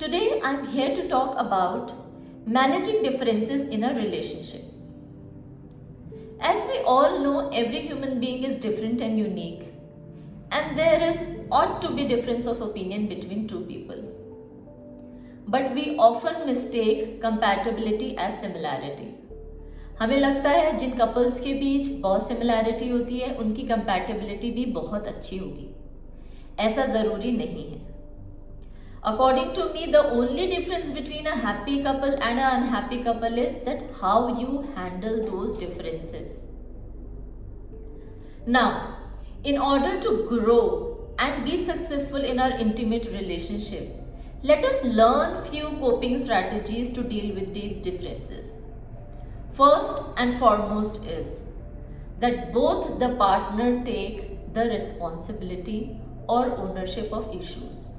Today I'm here to talk about managing differences in a relationship. As we all know, every human being is different and unique, and there ought to be difference of opinion between two people. But we often mistake compatibility as similarity. हमें लगता है जिन couples के बीच बहुत similarity होती है उनकी compatibility भी बहुत अच्छी होगी. ऐसा ज़रूरी नहीं है. According to me, the only difference between a happy couple and an unhappy couple is that how you handle those differences. Now, in order to grow and be successful in our intimate relationship, let us learn few coping strategies to deal with these differences. First and foremost is that both the partner take the responsibility or ownership of issues.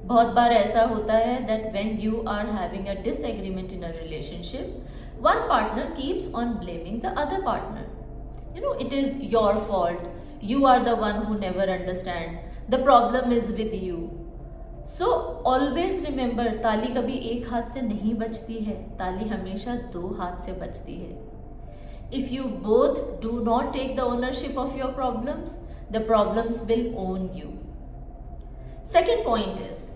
बहुत बार ऐसा होता है that when you are having a disagreement in a relationship, one partner keeps on blaming the other partner. It is your fault. You are the one who never understand. The problem is with you. So always remember, ताली कभी एक हाथ से नहीं बजती है, ताली हमेशा दो हाथ से बजती है. If you both do not take the ownership of your problems, the problems will own you. Second point is,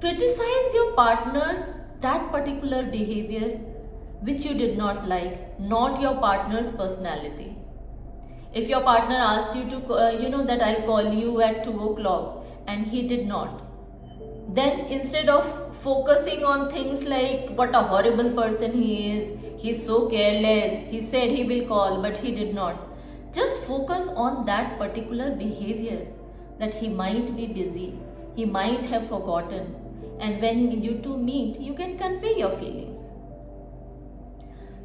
criticize your partner's that particular behavior which you did not like, not your partner's personality. If your partner asks you to, that I'll call you at 2 o'clock and he did not, then instead of focusing on things like what a horrible person he is, he's so careless, he said he will call but he did not, just focus on that particular behavior, that he might be busy, he might have forgotten, and when you two meet, you can convey your feelings.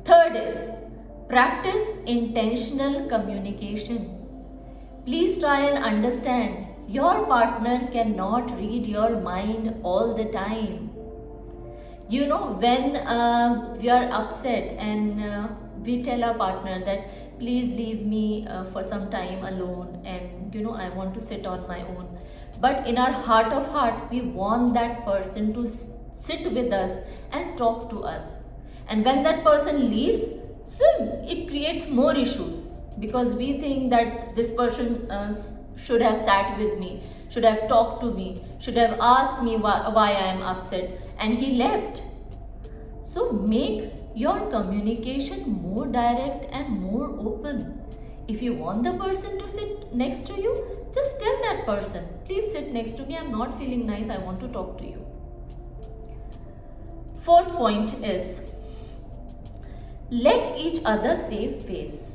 Third is, practice intentional communication. Please try and understand, your partner cannot read your mind all the time. When we are upset and we tell our partner that please leave me for some time alone and I want to sit on my own. But in our heart of heart, we want that person to sit with us and talk to us. And when that person leaves, so it creates more issues because we think that this person should have sat with me, should have talked to me, should have asked me why I am upset, and he left. So make your communication more direct and more open. If you want the person to sit next to you, just tell that person, please sit next to me, I'm not feeling nice, I want to talk to you. Fourth point is, let each other save face.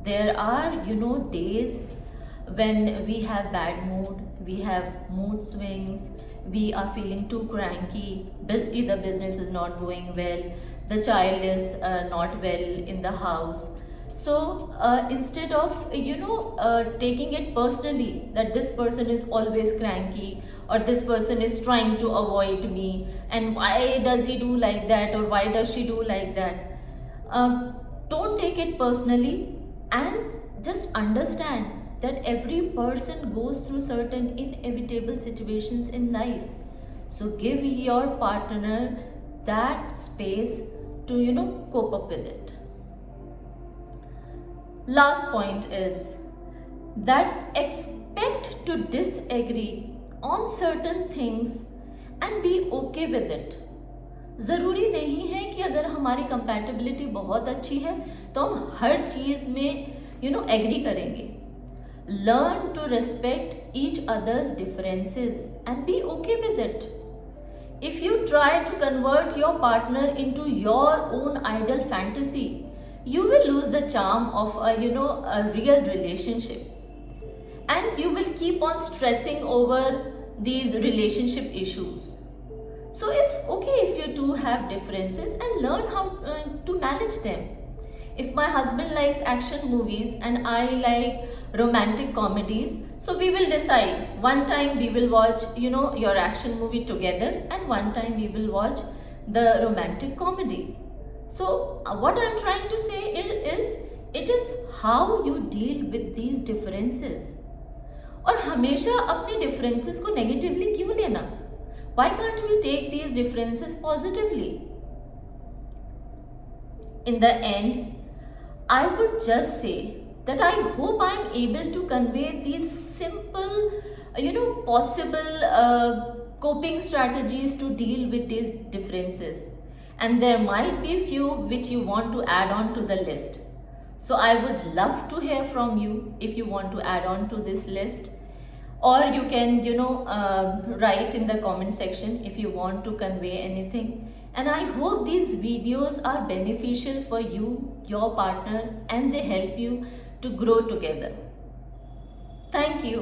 There are, days when we have bad mood, we have mood swings, we are feeling too cranky, either business is not going well, the child is not well in the house. So instead of taking it personally that this person is always cranky or this person is trying to avoid me and why does he do like that or why does she do like that, don't take it personally and just understand that every person goes through certain inevitable situations in life. So give your partner that space to cope up with it. Last point is that expect to disagree on certain things and be okay with it. ज़रूरी नहीं है कि अगर हमारी compatibility बहुत अच्छी है तो हम हर चीज़ में एग्री करेंगे. Learn to respect each other's differences and be okay with it. If you try to convert your partner into your own ideal fantasy, you will lose the charm of a real relationship, and you will keep on stressing over these relationship issues. So it's okay if you two have differences and learn how to manage them. If my husband likes action movies and I like romantic comedies, so we will decide one time we will watch your action movie together and one time we will watch the romantic comedy. So what I'm trying to say is it is how you deal with these differences. और हमेशा अपने differences को negatively क्यों लेना? Why can't we take these differences positively? In the end, I would just say that I hope I am able to convey these simple, possible coping strategies to deal with these differences. And there might be few which you want to add on to the list. So I would love to hear from you if you want to add on to this list, or you can write in the comment section if you want to convey anything. And I hope these videos are beneficial for you, your partner, and they help you to grow together. Thank you.